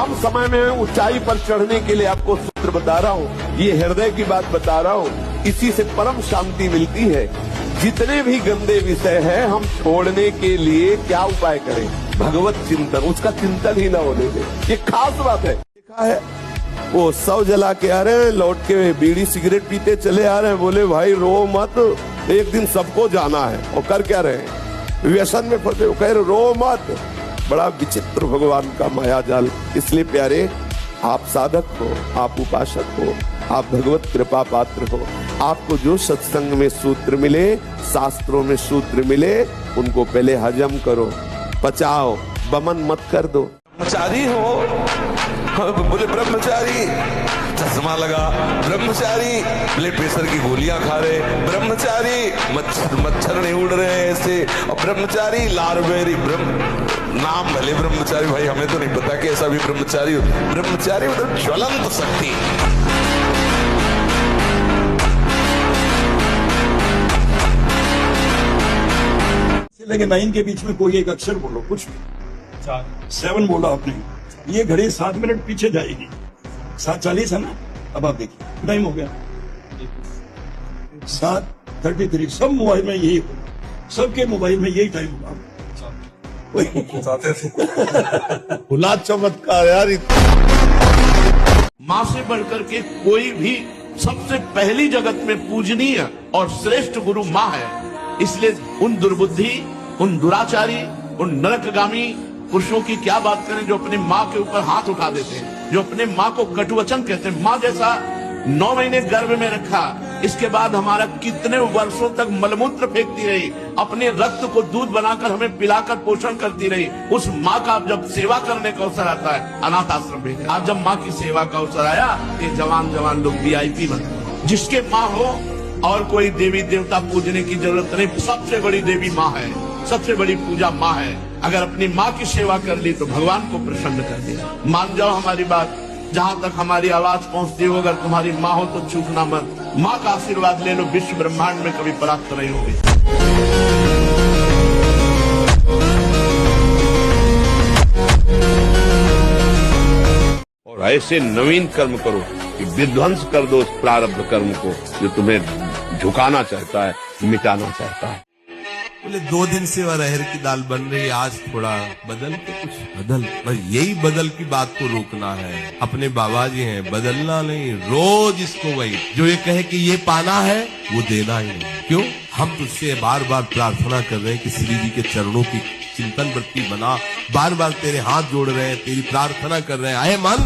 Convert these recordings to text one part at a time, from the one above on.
कम समय में ऊंचाई पर चढ़ने के लिए आपको सूत्र बता रहा हूँ, ये हृदय की बात बता रहा हूँ। इसी से परम शांति मिलती है। जितने भी गंदे विषय हैं हम छोड़ने के लिए क्या उपाय करें? भगवत चिंतन, उसका चिंतन ही ना होने दें। ये खास बात है। देखा है वो 100 जला के आ रहे हैं, लौट के बीड़ी सिगरेट पीते चले आ रहे हैं। बोले भाई रो मत, एक दिन सबको जाना है। और कर क्या रहे हैं? व्यसन में फंसे। वो कह रहे रो मत। बड़ा विचित्र भगवान का माया जाल। इसलिए प्यारे, आप साधक हो, आप उपासक हो, आप भगवत कृपा पात्र हो। आपको जो सत्संग में सूत्र मिले, शास्त्रों में सूत्र मिले, उनको पहले हजम करो, पचाओ, बमन मत कर दो। ब्रह्मचारी हो, बोले ब्रह्मचारी, चश्मा लगा, ब्रह्मचारी ब्लड प्रेशर की गोलियां खा रहे, ब्रह्मचारी मच्छर नहीं उड़ रहे ऐसे, और ब्रह्मचारी लारबेरी नाम भले ब्रह्मचारी, भाई हमें तो नहीं पता कि ऐसा भी ब्रह्मचारी हो। ब्रह्मचारी मतलब ज्वलंत शक्ति। लेकिन 9 के बीच में कोई एक अक्षर बोलो, कुछ 7 बोला आपने, ये घड़ी 7 मिनट पीछे जाएगी। 7:40 है ना? अब आप देखिए टाइम हो गया 7:33। सब मोबाइल में यही होगा, सबके मोबाइल में यही टाइम होगा। खुला चमत्कार यार। माँ से बढ़कर के कोई भी सबसे पहली जगत में पूजनीय और श्रेष्ठ गुरु माँ है। इसलिए उन दुर्बुद्धि, उन दुराचारी, उन नरकगामी पुरुषों की क्या बात करें जो अपने माँ के ऊपर हाथ उठा देते हैं, जो अपने माँ को कटुवचन कहते हैं। माँ जैसा 9 महीने गर्भ में रखा, इसके बाद हमारा कितने वर्षों तक मलमूत्र फेंकती रही, अपने रक्त को दूध बनाकर हमें पिलाकर पोषण करती रही। उस माँ का जब सेवा करने का अवसर आता है, अनाथ आश्रम भेजे। आज जब माँ की सेवा का अवसर आया, ये जवान जवान लोग VIP बनते। जिसके माँ हो और कोई देवी देवता पूजने की जरूरत नहीं। सबसे बड़ी देवी माँ है, सबसे बड़ी पूजा माँ है। अगर अपनी माँ की सेवा कर ली तो भगवान को प्रसन्न कर दिया। मान जाओ हमारी बात, जहाँ तक हमारी आवाज पहुँचती हो, अगर तुम्हारी माँ हो तो चूकना मत। माँ का आशीर्वाद ले लो, विश्व ब्रह्मांड में कभी परास्त नहीं होगी। और ऐसे नवीन कर्म करो कि विध्वंस कर दो उस प्रारब्ध कर्म को जो तुम्हें झुकाना चाहता है, मिटाना चाहता है। बोले 2 दिन से अरहर की दाल बन रही, आज थोड़ा बदल के कुछ बदल। बस यही बदल की बात को रोकना है। अपने बाबा जी हैं, बदलना नहीं, रोज इसको वही जो ये कहे कि ये पाना है वो देना ही नहीं। क्यों? हम तुझसे बार बार प्रार्थना कर रहे हैं कि श्री जी के चरणों की चिंतन वृत्ति बना, बार बार तेरे हाथ जोड़ रहे हैं, तेरी प्रार्थना कर रहे हैं। अहे मन,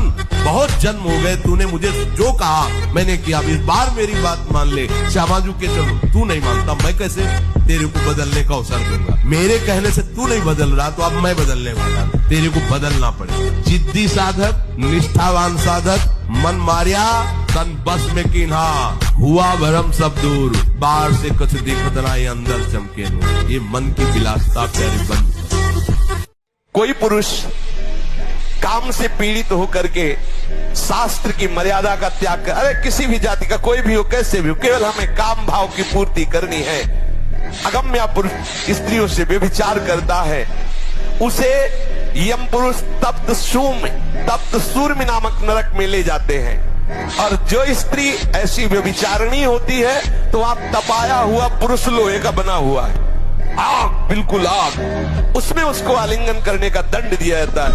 बहुत जन्म हो गए, तूने मुझे जो कहा मैंने किया, इस बार मेरी बात मान ले। श्यामाजू के चरणों, तू नहीं मानता, मैं कैसे तेरे को बदलने का अवसर दूंगा? मेरे कहने से तू नहीं बदल रहा तो अब मैं बदलने वाला, तेरे को बदलना पड़ेगा। जिद्दी साधक, निष्ठावान साधक, मन मारिया तन बस में कीन्हा, हुआ भरम सब दूर, बाहर से कुछ दिखत ना, ये अंदर चमके नूर। ये मन की विलासता प्यारी बंद। कोई पुरुष काम से पीड़ित होकर के शास्त्र की मर्यादा का त्याग कर, अरे किसी भी जाति का कोई भी हो, कैसे भी हो, केवल हमें काम भाव की पूर्ति करनी है। अगम्य पुरुष स्त्रियों से व्यभिचार करता है, उसे यम पुरुष तप्त सूर्य नामक नरक में ले जाते हैं। और जो स्त्री ऐसी व्यभिचारिणी होती है तो वहां तपाया हुआ पुरुष लोहे का बना हुआ है, आग, बिल्कुल आग, उसमें उसको आलिंगन करने का दंड दिया जाता है।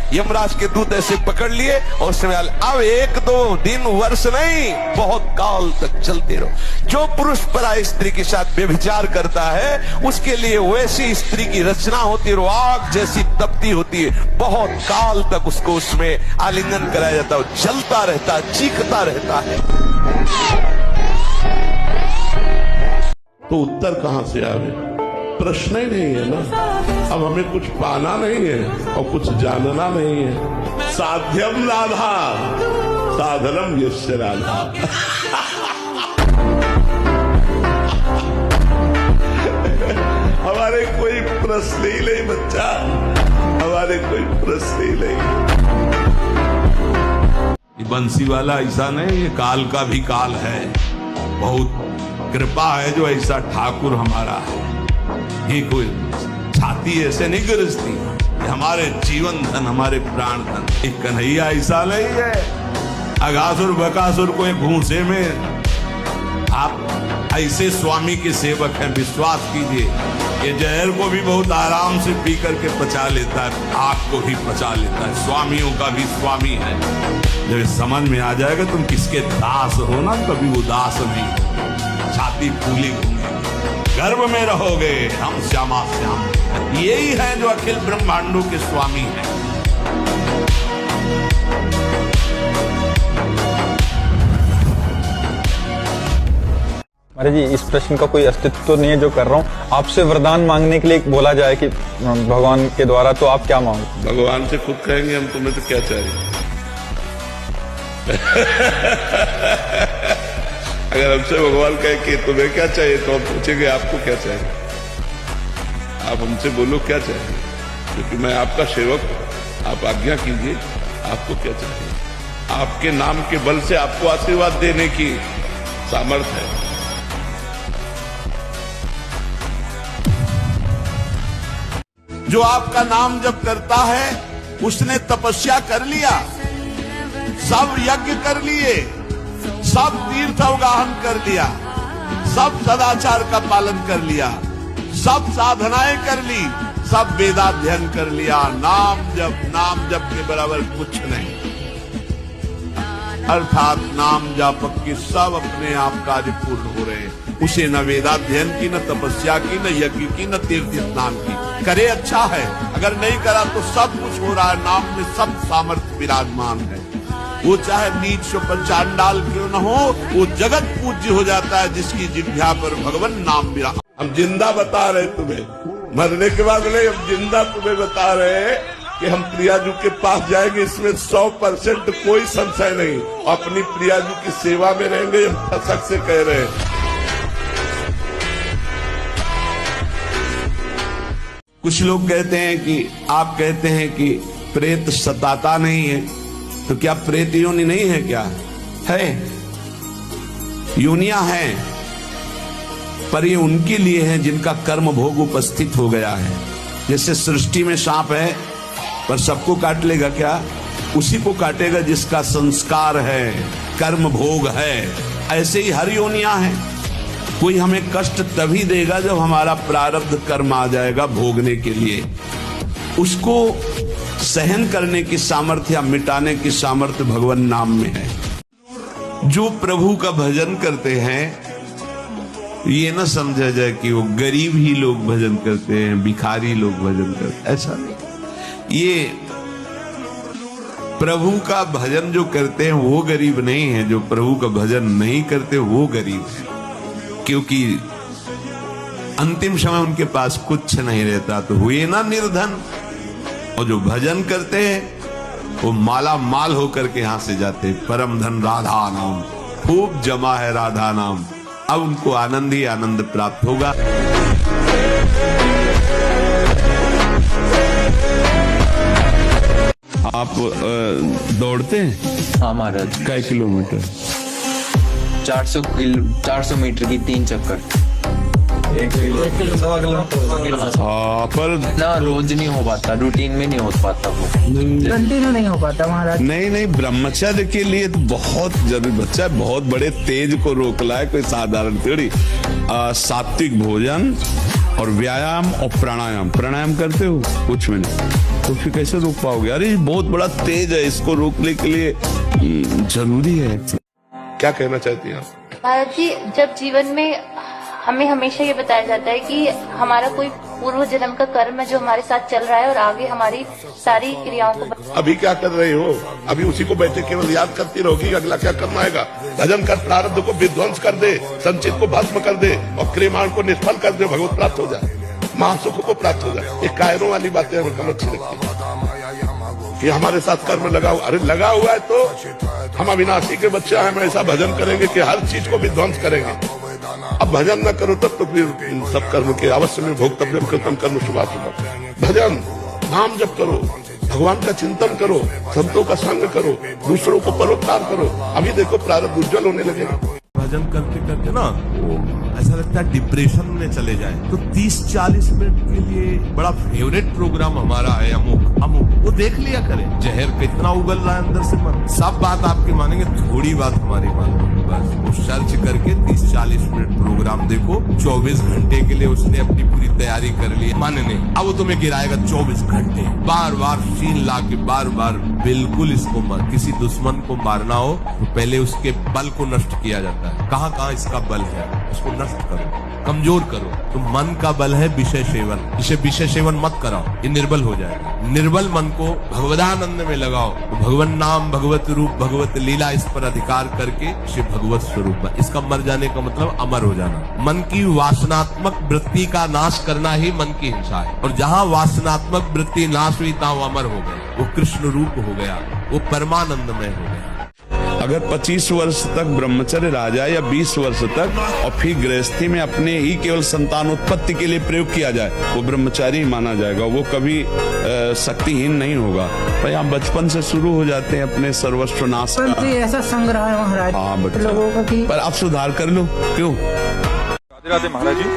यमराज के दूत ऐसे पकड़ लिए और उसमें अब 1-2 दिन वर्ष नहीं, बहुत काल तक चलते रहो। जो पुरुष पराई स्त्री के साथ व्यभिचार करता है उसके लिए वैसी स्त्री की रचना होती है, आग जैसी तपती होती है, बहुत काल तक उसको उसमें आलिंगन कराया जाता है, जलता रहता है, चीखता रहता है। तो उत्तर कहां से आवे? प्रश्न ही नहीं है ना। अब हमें कुछ पाना नहीं है और कुछ जानना नहीं है। साध्यम राधा साधनम यस्य राधा। हमारे कोई प्रश्न ही नहीं बच्चा, हमारे कोई प्रश्न ही नहीं। ये बंसी वाला ऐसा नहीं, ये काल का भी काल है। बहुत कृपा है जो ऐसा ठाकुर हमारा है। ये कोई छाती ऐसे नहीं गरजती, ये हमारे जीवन धन, हमारे प्राण धन। एक कन्हैया ऐसा नहीं है, अगासुर बकासुर को एक भूसे में, आप ऐसे स्वामी के सेवक हैं, विश्वास कीजिए। ये जहर को भी बहुत आराम से पी करके पचा लेता है, आग को भी पचा लेता है। स्वामियों का भी स्वामी है। जब समझ में आ जाएगा तुम किसके दास हो ना, कभी उदास नहीं, छाती फूली होंगे, गर्भ में रहोगे, हम श्यामा श्याम। यही है जो अखिल ब्रह्मांडों के स्वामी हैं। महाराज जी, इस प्रश्न का कोई अस्तित्व तो नहीं है जो कर रहा हूँ। आपसे वरदान मांगने के लिए बोला जाए कि भगवान के द्वारा, तो आप क्या मांगो? भगवान से खुद कहेंगे हम तुम्हें तो क्या चाहिए। अगर हमसे भगवान कहे कि तुम्हें क्या चाहिए, तो हम पूछेंगे आपको क्या चाहिए। आप हमसे बोलो क्या चाहिए, क्योंकि मैं आपका सेवक हूं। आप आज्ञा कीजिए, आपको क्या चाहिए। आपके नाम के बल से आपको आशीर्वाद देने की सामर्थ्य है। जो आपका नाम जप करता है उसने तपस्या कर लिया, सब यज्ञ कर लिए, सब तीर्थ अवगाहन कर लिया, सब सदाचार का पालन कर लिया, सब साधनाएं कर ली, सब वेदाध्ययन कर लिया। नाम जप के बराबर कुछ नहीं। अर्थात नाम जापक के सब अपने आप कार्य पूर्ण हो रहे हैं। उसे न वेदाध्ययन की, न तपस्या की, न यज्ञ की, न तीर्थ स्नान की। करे अच्छा है, अगर नहीं करा तो सब कुछ हो रहा है। नाम में सब सामर्थ्य विराजमान है। वो चाहे नीच शोपन चांडाल क्यों न हो, वो जगत पूज्य हो जाता है जिसकी जिह्वा पर भगवान नाम विराज। हम जिंदा बता रहे तुम्हें, मरने के बाद नहीं, हम जिंदा तुम्हें बता रहे हैं कि हम प्रियाजू के पास जाएंगे, इसमें 100% कोई संशय नहीं। अपनी प्रियाजू की सेवा में रहेंगे, हम फसक से कह रहे हैं। कुछ लोग कहते हैं कि आप कहते हैं कि प्रेत सताता नहीं है, तो क्या प्रेत योनि नहीं है? क्या है? योनियां हैं, पर ये उनके लिए है जिनका कर्म भोग उपस्थित हो गया है। जैसे सृष्टि में सांप है, पर सबको काट लेगा क्या? उसी को काटेगा जिसका संस्कार है, कर्म भोग है। ऐसे ही हर योनियां हैं। कोई हमें कष्ट तभी देगा जब हमारा प्रारब्ध कर्म आ जाएगा भोगने के लिए। उसको सहन करने की सामर्थ्य या मिटाने की सामर्थ्य भगवान नाम में है। जो प्रभु का भजन करते हैं, ये न समझा जाए कि वो गरीब ही लोग भजन करते हैं, भिखारी लोग भजन करते हैं, ऐसा नहीं। ये प्रभु का भजन जो करते हैं वो गरीब नहीं है, जो प्रभु का भजन नहीं करते वो गरीब है। क्योंकि अंतिम समय उनके पास कुछ नहीं रहता, तो हुए ना निर्धन। और जो भजन करते हैं वो माला माल होकर के यहां से जाते हैं। परम धन राधा नाम, खूब जमा है राधा नाम। अब उनको आनंद ही आनंद प्राप्त होगा। आप दौड़ते हैं? हाँ महाराज। कई किलोमीटर? 400 मीटर की 3 चक्कर। हाँ, पर ना रोज नहीं हो पाता, रूटीन में नहीं हो पाता, वो कंटिन्यू नहीं हो पाता महाराज। नहीं, ब्रह्मचर्य के लिए तो बहुत जरूरी। बच्चा बहुत बड़े तेज को रोक लाए, कोई साधारण थोड़ी। सात्विक भोजन और व्यायाम और प्राणायाम। प्राणायाम करते हो? कुछ में नहीं, तो फिर कैसे रोक पाओगे? अरे बहुत बड़ा तेज है, इसको रोकने के लिए जरूरी है। क्या कहना चाहती हैं आप? महाराज जी, जब जीवन में हमें हमेशा ये बताया जाता है कि हमारा कोई पूर्व जन्म का कर्म है जो हमारे साथ चल रहा है और आगे हमारी सारी क्रियाओं को। अभी क्या कर रहे हो? अभी उसी को बैठे केवल याद करती रहोगी, अगला क्या करना है? भजन कर, प्रारब्ध को विध्वंस कर दे, संचित को भस्म कर दे और क्रियमाण को निष्फल कर दे, भगवत प्राप्त हो जाए, महासुख को प्राप्त हो जाए। ये कायरों वाली बातें हमें कम अच्छी लगती है कि हमारे साथ कर्म लगा हुआ। अरे लगा हुआ है तो हम अविनाशी के बच्चे हैं, हम ऐसा भजन करेंगे कि हर चीज को विध्वंस करेंगे। अब भजन न करो तब तो फिर इन सब कर्म के अवश्य में भोक्तव्य कृतम कर्म शुभाशुभ। भजन, नाम जप करो, भगवान का चिंतन करो, संतों का संग करो, दूसरों को परोपकार करो। अभी देखो प्रारब्ध उज्जवल होने लगेगा। भजन करते करते ना ऐसा लगता है डिप्रेशन में चले जाए। तो 30-40 मिनट के लिए बड़ा फेवरेट प्रोग्राम हमारा है अमोघ देख लिया करें जहर कितना उगल रहा है अंदर से मन। सब बात आपकी मानेंगे, थोड़ी बात हमारी मानेंगे। बस वो सर्च करके 30-40 मिनट प्रोग्राम देखो, 24 घंटे के लिए उसने अपनी पूरी तैयारी कर ली। मन नहीं, अब वो तुम्हें गिराएगा 24 घंटे, बार बार शीन ला के बार बार। बिल्कुल इसको मत, किसी दुश्मन को मारना हो तो पहले उसके बल को नष्ट किया जाता है। कहाँ कहाँ इसका बल है उसको नष्ट करो, कमजोर करो। तो मन का बल है विषय सेवन, इसे विषय सेवन मत कराओ, ये निर्बल हो जाएगा। निर्बल मन को भगवदानंद में लगाओ, तो भगवत नाम, भगवत रूप, भगवत लीला, इस पर अधिकार करके इसे भगवत स्वरूप। इसका मर जाने का मतलब अमर हो जाना। मन की वासनात्मक वृत्ति का नाश करना ही मन की हिंसा है, और जहाँ वासनात्मक वृत्ति नाश हुई तहाँ वो अमर हो गए, वो कृष्ण रूप हो गया, वो परमानंदमय हो गया। अगर 25 वर्ष तक ब्रह्मचर्य रह जाए या 20 वर्ष तक, और फिर गृहस्थी में अपने ही केवल संतान उत्पत्ति के लिए प्रयोग किया जाए, वो ब्रह्मचारी माना जाएगा, वो कभी शक्तिहीन नहीं होगा। भाई आप बचपन से शुरू हो जाते हैं अपने सर्वस्व नाश का। ऐसा संग्रह है महाराज, हाँ लोगों का कि पर आप सुधार कर लो। क्यों? राधे राधे महाराज जी,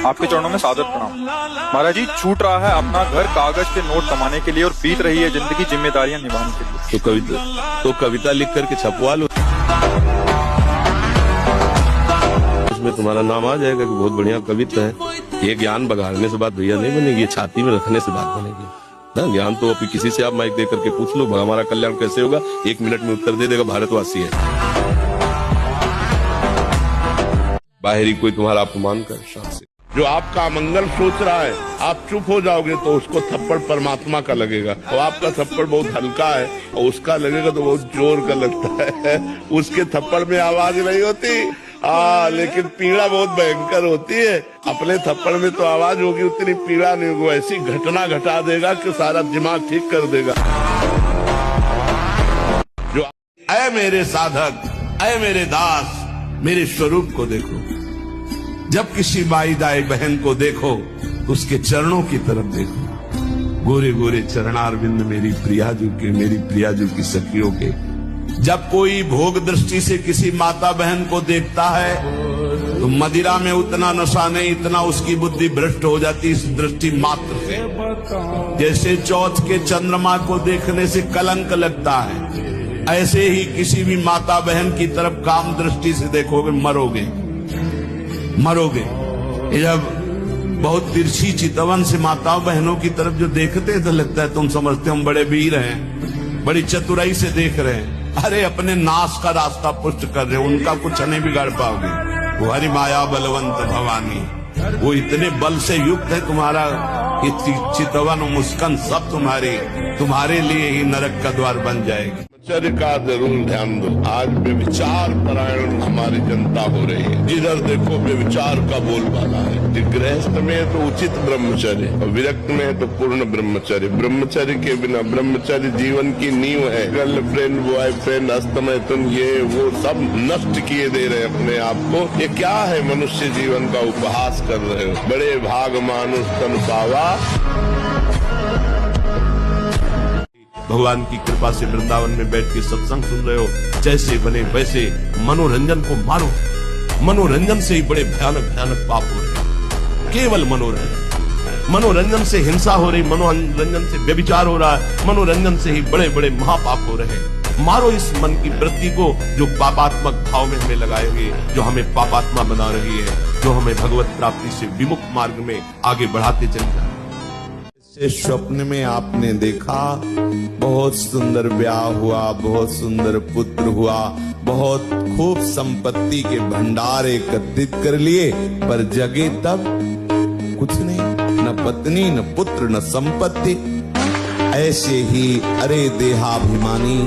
आपके चरणों में सादर प्रणाम। महाराज जी, छूट रहा है अपना घर कागज के नोट कमाने के लिए और बीत रही है जिंदगी जिम्मेदारियां निभाने के लिए। तो कविता लिख करके छपवा लो, उसमें तुम्हारा नाम आ जाएगा कि बहुत बढ़िया कविता है। ये ज्ञान बघाड़ने से बात भैया नहीं बनेगी, ये छाती में रखने से बात बनेगी ना। ज्ञान तो अभी किसी से आप माइक दे करके पूछ लो, हमारा कल्याण कैसे होगा, 1 मिनट में उत्तर दे देगा भारतवासी है। बाहरी कोई तुम्हारा अपमान कर से जो आपका मंगल सोच रहा है, आप चुप हो जाओगे तो उसको थप्पड़ परमात्मा का लगेगा, और आपका थप्पड़ बहुत हल्का है और उसका लगेगा तो बहुत जोर का लगता है। उसके थप्पड़ में आवाज नहीं होती, लेकिन पीड़ा बहुत भयंकर होती है। अपने थप्पड़ में तो आवाज होगी, उतनी पीड़ा नहीं होगी। ऐसी घटना घटा देगा कि सारा दिमाग ठीक कर देगा। जो ऐ मेरे साधक, ऐ मेरे दास, मेरे स्वरूप को देखो। जब किसी माई दाई बहन को देखो तो उसके चरणों की तरफ देखो। गोरे गोरे चरणारविंद मेरी प्रियाजू के, मेरी प्रियाजू की सखियों के। जब कोई भोग दृष्टि से किसी माता बहन को देखता है तो मदिरा में उतना नशा नहीं, इतना उसकी बुद्धि भ्रष्ट हो जाती इस दृष्टि मात्र से। जैसे चौथ के चंद्रमा को देखने से कलंक लगता है, ऐसे ही किसी भी माता बहन की तरफ काम दृष्टि से देखोगे मरोगे, मरोगे। जब बहुत तिरछी चितवन से माताओं बहनों की तरफ जो देखते हैं तो लगता है तुम समझते हम बड़े वीर हैं, बड़ी चतुराई से देख रहे हैं। अरे अपने नाश का रास्ता पुष्ट कर रहे हो, उनका कुछ नहीं बिगाड़ पाओगे। वो हरि माया बलवंत भवानी, वो इतने बल से युक्त है तुम्हारा कि चितवन मुस्कान सब तुम्हारे लिए ही नरक का द्वार बन जाएगी। ब्रह्मचर्य का जरूर ध्यान दो। आज व्यभिचार परायण हमारी जनता हो रही है, जिधर देखो व्यभिचार का बोलबाला है। गृहस्थ में तो उचित ब्रह्मचर्य और विरक्त में तो पूर्ण ब्रह्मचर्य। ब्रह्मचर्य के बिना, ब्रह्मचर्य जीवन की नींव है। गर्लफ्रेंड, बॉयफ्रेंड, अस्तमैथुन, ये वो सब नष्ट किए दे रहे अपने आप को। ये क्या है? मनुष्य जीवन का उपहास कर रहे हो। बड़े भाग मानुष तन पावा। भगवान की कृपा से वृंदावन में बैठ के सत्संग सुन रहे हो, जैसे बने वैसे मनोरंजन को मारो। मनोरंजन से ही बड़े भयानक भयानक पाप हो रहे। केवल मनोरंजन, मनोरंजन से हिंसा हो रही, मनोरंजन से व्यभिचार हो रहा है, मनोरंजन से ही बड़े बड़े महापाप हो रहे हैं। मारो इस मन की वृत्ति को जो पापात्मक भाव में हमें लगाए हुए, जो हमें पापात्मा बना रही है, जो हमें भगवत प्राप्ति से विमुख मार्ग में आगे बढ़ाते चले जाए। स्वप्न में आपने देखा बहुत सुंदर ब्याह हुआ, बहुत सुंदर पुत्र हुआ, बहुत खूब संपत्ति के भंडार एकत्रित कर लिए, पर जगे तब कुछ नहीं, न पत्नी, न पुत्र, न संपत्ति। ऐसे ही अरे देहाभिमानी,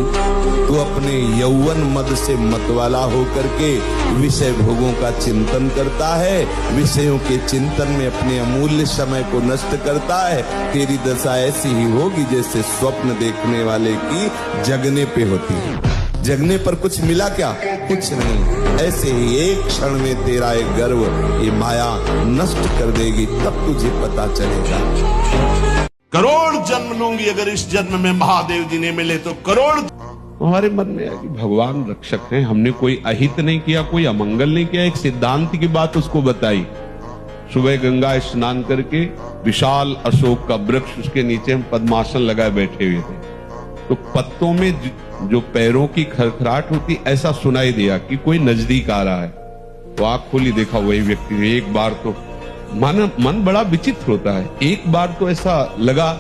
तू अपने यौवन मद से मतवाला होकर के विषय भोगों का चिंतन करता है, विषयों के चिंतन में अपने अमूल्य समय को नष्ट करता है। तेरी दशा ऐसी ही होगी जैसे स्वप्न देखने वाले की जगने पे होती है। जगने पर कुछ मिला क्या? कुछ नहीं। ऐसे ही एक क्षण में तेरा एक गर्व, ये माया नष्ट कर देगी, तब तुझे पता चलेगा। करोड़ जन्म लूंगी अगर इस जन्म में महादेव जी ने मिले तो करोड़। हमारे मन में है कि भगवान रक्षक हैं, हमने कोई अहित नहीं किया, कोई अमंगल नहीं किया। एक सिद्धांत की बात उसको बताई सुबह गंगा स्नान करके विशाल अशोक का वृक्ष, उसके नीचे हम पद्मासन लगाए बैठे हुए थे। तो पत्तों में जो पैरों की खरखराहट होती, ऐसा सुनाई दिया कि कोई नजदीक आ रहा है। तो आंख खोली, देखा वही व्यक्ति। एक बार तो मन बड़ा विचित्र होता है, एक बार तो ऐसा लगा,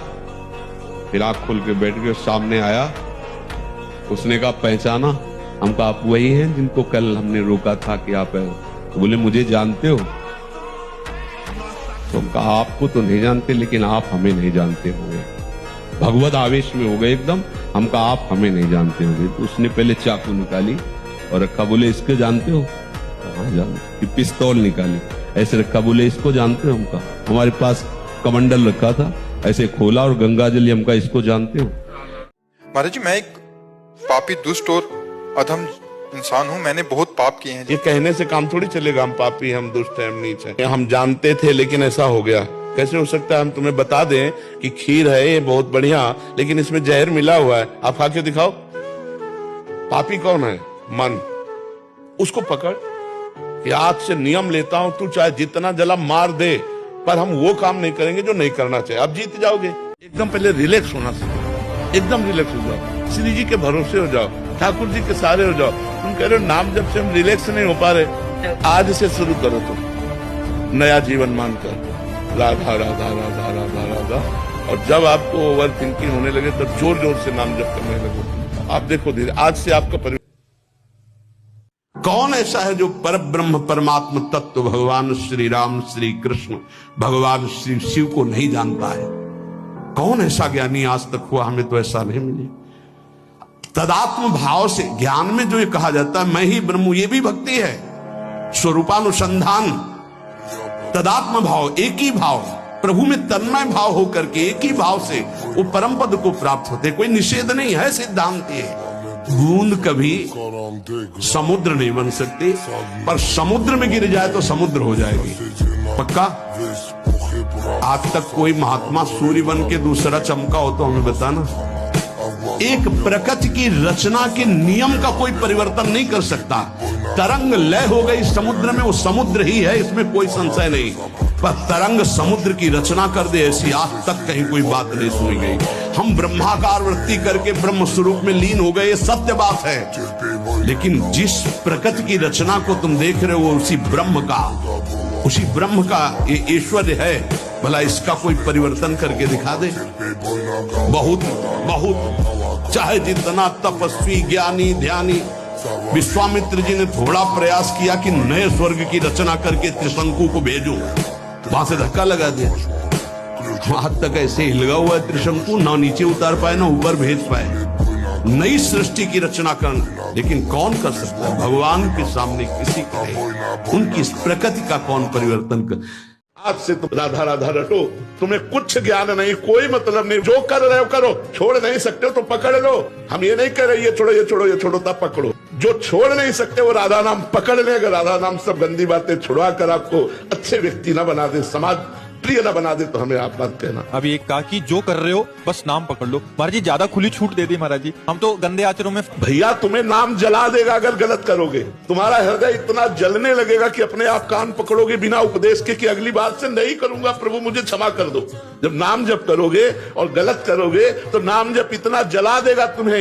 फिर आंख खोल के बैठ गए। सामने आया, उसने कहा पहचाना? हम कहा आप वही हैं जिनको कल हमने रोका था कि आप है। तो बोले मुझे जानते हो? तो हम कहा आपको तो नहीं जानते, लेकिन आप हमें नहीं जानते होंगे। भगवत आवेश में हो गए एकदम। हम कहा आप हमें नहीं जानते होंगे। तो उसने पहले चाकू निकाली और रखा, बोले इसके जानते हो? हाँ जानते। पिस्तौल निकाली, ऐसे रखा, बोले इसको जानते हो? हम कहा हमारे पास कमंडल रखा था, ऐसे खोला और गंगा जल, हम कहा इसको जानते हो? महाराज जी, मैं एक पापी, दुष्ट और अधम इंसान हूँ। मैंने बहुत पाप किए हैं। ये कहने से काम थोड़ी चलेगा, हम पापी, हम दुष्ट हैं, हम नीच हैं। हम जानते थे लेकिन ऐसा हो गया। कैसे हो सकता है? हम तुम्हें बता दें कि खीर है ये बहुत बढ़िया, लेकिन इसमें जहर मिला हुआ है, आप खा के दिखाओ। पापी कौन है? मन। उसको पकड़ कि आज से नियम लेता हूं, तू चाहे जितना जला मार दे, पर हम वो काम नहीं करेंगे जो नहीं करना चाहिए। आप जीत जाओगे। एकदम पहले रिलैक्स होना सीखो, एकदम रिलैक्स हो जाओ, श्री जी के भरोसे हो जाओ, ठाकुर जी के सहारे हो जाओ। तुम कह रहे हो नाम जब से हम रिलैक्स नहीं हो पा रहे, आज से शुरू करो तुम नया जीवन मानकर, राधा राधा राधा राधा राधा। और जब आपको ओवर थिंकिंग होने लगे तब जोर जोर से नाम जप करने लगो। आप देखो धीरे, आज से आपका कौन ऐसा है जो पर ब्रह्म परमात्म तत्व भगवान श्री राम, श्री कृष्ण, भगवान श्री शिव को नहीं जानता है? कौन ऐसा ज्ञानी आज तक हुआ? हमें तो ऐसा नहीं मिले। तदात्म भाव से ज्ञान में जो ये कहा जाता है मैं ही ब्रह्म हूं, ये भी भक्ति है। स्वरूपानुसंधान, तदात्म भाव, एक ही भाव, प्रभु में तन्मय भाव होकर के एक ही भाव से वो परम पद को प्राप्त होते। कोई निषेध नहीं है, सिद्धांत है। बूंद कभी समुद्र नहीं बन सकती, पर समुद्र में गिर जाए तो समुद्र हो जाएगी, पक्का। आज तक कोई महात्मा सूर्य बन के दूसरा चमका हो तो हमें बताना। एक प्रकृति की रचना के नियम का कोई परिवर्तन नहीं कर सकता। तरंग लय हो गई समुद्र में, वो समुद्र ही है, इसमें कोई संशय नहीं। पर तरंग समुद्र की रचना कर दे, ऐसी आज तक कहीं कोई बात नहीं सुनी गई। हम ब्रह्माकार वृत्ति करके ब्रह्म स्वरूप में लीन हो गए, ये सत्य बात है। लेकिन जिस प्रकृति की रचना को तुम देख रहे हो, उसी ब्रह्म का ये ऐश्वर्य है। भला इसका कोई परिवर्तन करके दिखा दे। बहुत बहुत, चाहे जितना तपस्वी, ज्ञानी, ध्यानी, विश्वामित्र जी ने थोड़ा प्रयास किया कि नए स्वर्ग की रचना करके त्रिशंकु को भेजो, वहां से धक्का लगा दिया। आज तक ऐसे हिलगा हुआ है त्रिशंकु, ना नीचे उतार पाए ना ऊपर भेज पाए। नई सृष्टि की रचना करना, लेकिन कौन कर सकता है? भगवान के सामने किसी को नहीं। उनकी इस प्रकृति का कौन परिवर्तन कर? आज से तुम राधा राधा रटो, तुम्हें कुछ ज्ञान नहीं, कोई मतलब नहीं, जो कर रहे हो करो, छोड़ नहीं सकते हो तो पकड़ लो। हम ये नहीं कह रहे ये छोड़ो ये छोड़ो ये छोड़ो, तब पकड़ो। जो छोड़ नहीं सकते वो राधा नाम पकड़ ले। अगर राधा नाम सब गंदी बातें छुड़वा कर आपको अच्छे व्यक्ति न बना दे, समाज प्रिय न बना दे, तो हमें आप बात कहना। अभी एक कहा कि जो कर रहे हो बस नाम पकड़ लो। महाराज जी ज्यादा खुली छूट दे दी महाराज जी, हम तो गंदे आचरणों में। भैया तुम्हें नाम जला देगा अगर गलत करोगे। तुम्हारा हृदय इतना जलने लगेगा कि अपने आप कान पकड़ोगे बिना उपदेश के कि अगली बार से नहीं करूंगा, प्रभु मुझे क्षमा कर दो। जब नाम जप करोगे और गलत करोगे तो नाम जप इतना जला देगा तुम्हें,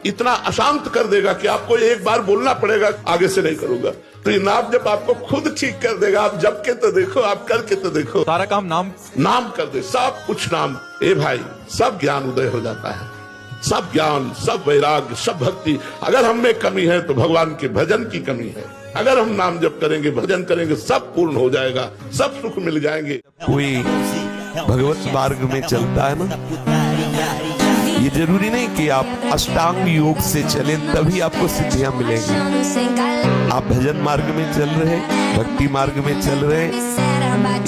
इतना अशांत कर देगा कि आपको एक बार बोलना पड़ेगा आगे से नहीं करूंगा। तो ये नाम जब आपको खुद ठीक कर देगा। आप जप के तो देखो, आप करके तो देखो, सारा काम नाम कर दे, सब कुछ नाम। ए भाई, सब ज्ञान उदय हो जाता है, सब ज्ञान, सब वैराग्य, सब भक्ति। अगर हम में कमी है तो भगवान के भजन की कमी है। अगर हम नाम जप करेंगे, भजन करेंगे, सब पूर्ण हो जाएगा, सब सुख मिल जाएंगे। कोई भगवत मार्ग में चलता है ना, ये जरूरी नहीं कि आप अष्टांग योग से चलें तभी आपको सिद्धियां मिलेंगी। आप भजन मार्ग में चल रहे, भक्ति मार्ग में चल रहे,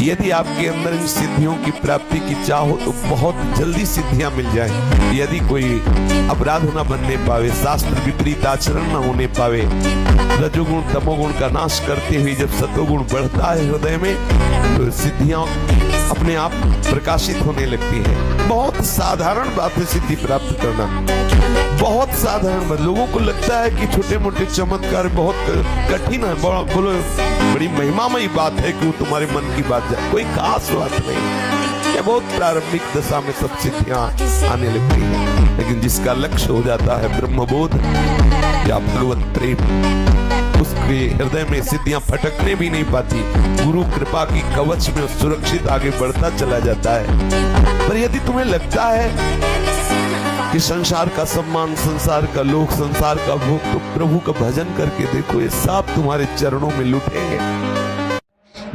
यदि आपके अंदर इन सिद्धियों की प्राप्ति की चाह हो तो बहुत जल्दी सिद्धियां मिल जाए। यदि कोई अपराध न बनने पावे, शास्त्र विपरीत आचरण न होने पावे, रजोगुण तमोगुण का नाश करते हुए जब सतोगुण बढ़ता है हृदय में, तो सिद्धियां अपने आप प्रकाशित होने लगती है। बहुत साधारण बात है सिद्धि प्राप्त करना। बहुत साधारण। लोगों को लगता है कि छोटे मोटे चमत्कार बहुत कठिन है, बड़ी महिमामयी बात है कि वो तुम्हारे मन की बात जाए, कोई खास बात नहीं। ये बहुत प्रारंभिक दशा में सब सिद्धियां आने लगती है, लेकिन जिसका लक्ष्य हो जाता है ब्रह्मबोध या भगवत प्रेम, उसके हृदय में सिद्धियां फटकने भी नहीं पाती। गुरु कृपा की कवच में सुरक्षित आगे बढ़ता चला जाता है। पर यदि तुम्हें लगता है कि संसार का सम्मान, संसार का लोक, संसार का भोग, तो प्रभु का भजन करके देखो, ये सब तुम्हारे चरणों में लुटेंगे।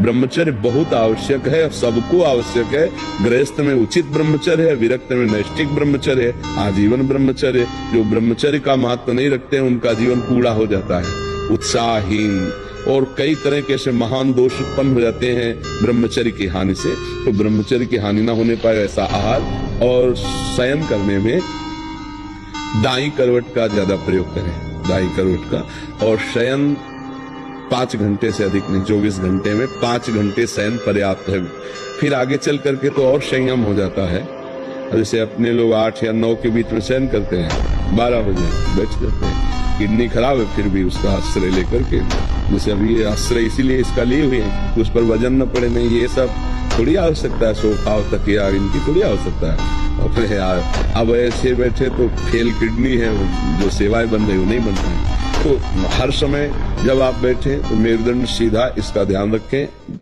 ब्रह्मचर्य बहुत आवश्यक है, सबको आवश्यक है। गृहस्थ में उचित ब्रह्मचर्य है, विरक्त में नैष्ठिक ब्रह्मचर्य है, आजीवन ब्रह्मचर्य। जो ब्रह्मचर्य का महत्व नहीं रखते हैं उनका जीवन कूड़ा हो जाता है, उत्साहहीन, और कई तरह के ऐसे महान दोष उत्पन्न हो जाते हैं ब्रह्मचर्य की हानि से। तो ब्रह्मचर्य की हानि ना होने पाए ऐसा आहार और शयन करने में दाई करवट का ज्यादा प्रयोग करें, दाई करवट का। और शयन 5 घंटे से अधिक नहीं, 24 घंटे में 5 घंटे शयन पर्याप्त है। फिर आगे चल करके तो और संयम हो जाता है। जैसे अपने लोग 8 या 9 के बीच में शयन करते हैं, 12 बजे बैठ जाते हैं। किडनी खराब है फिर भी उसका आश्रय लेकर के, जैसे अभी आश्रय इसीलिए इसका लिए हुए हैं उस पर वजन न पड़े। नहीं, ये सब थोड़ी आवश्यकता है, सोफा और तकिया इनकी थोड़ी आवश्यकता है। और यार अब ऐसे बैठे तो फेल किडनी है, जो सेवाएं बन रही वो नहीं बन रही। तो हर समय जब आप बैठे तो मेरुदंड सीधा, इसका ध्यान रखें।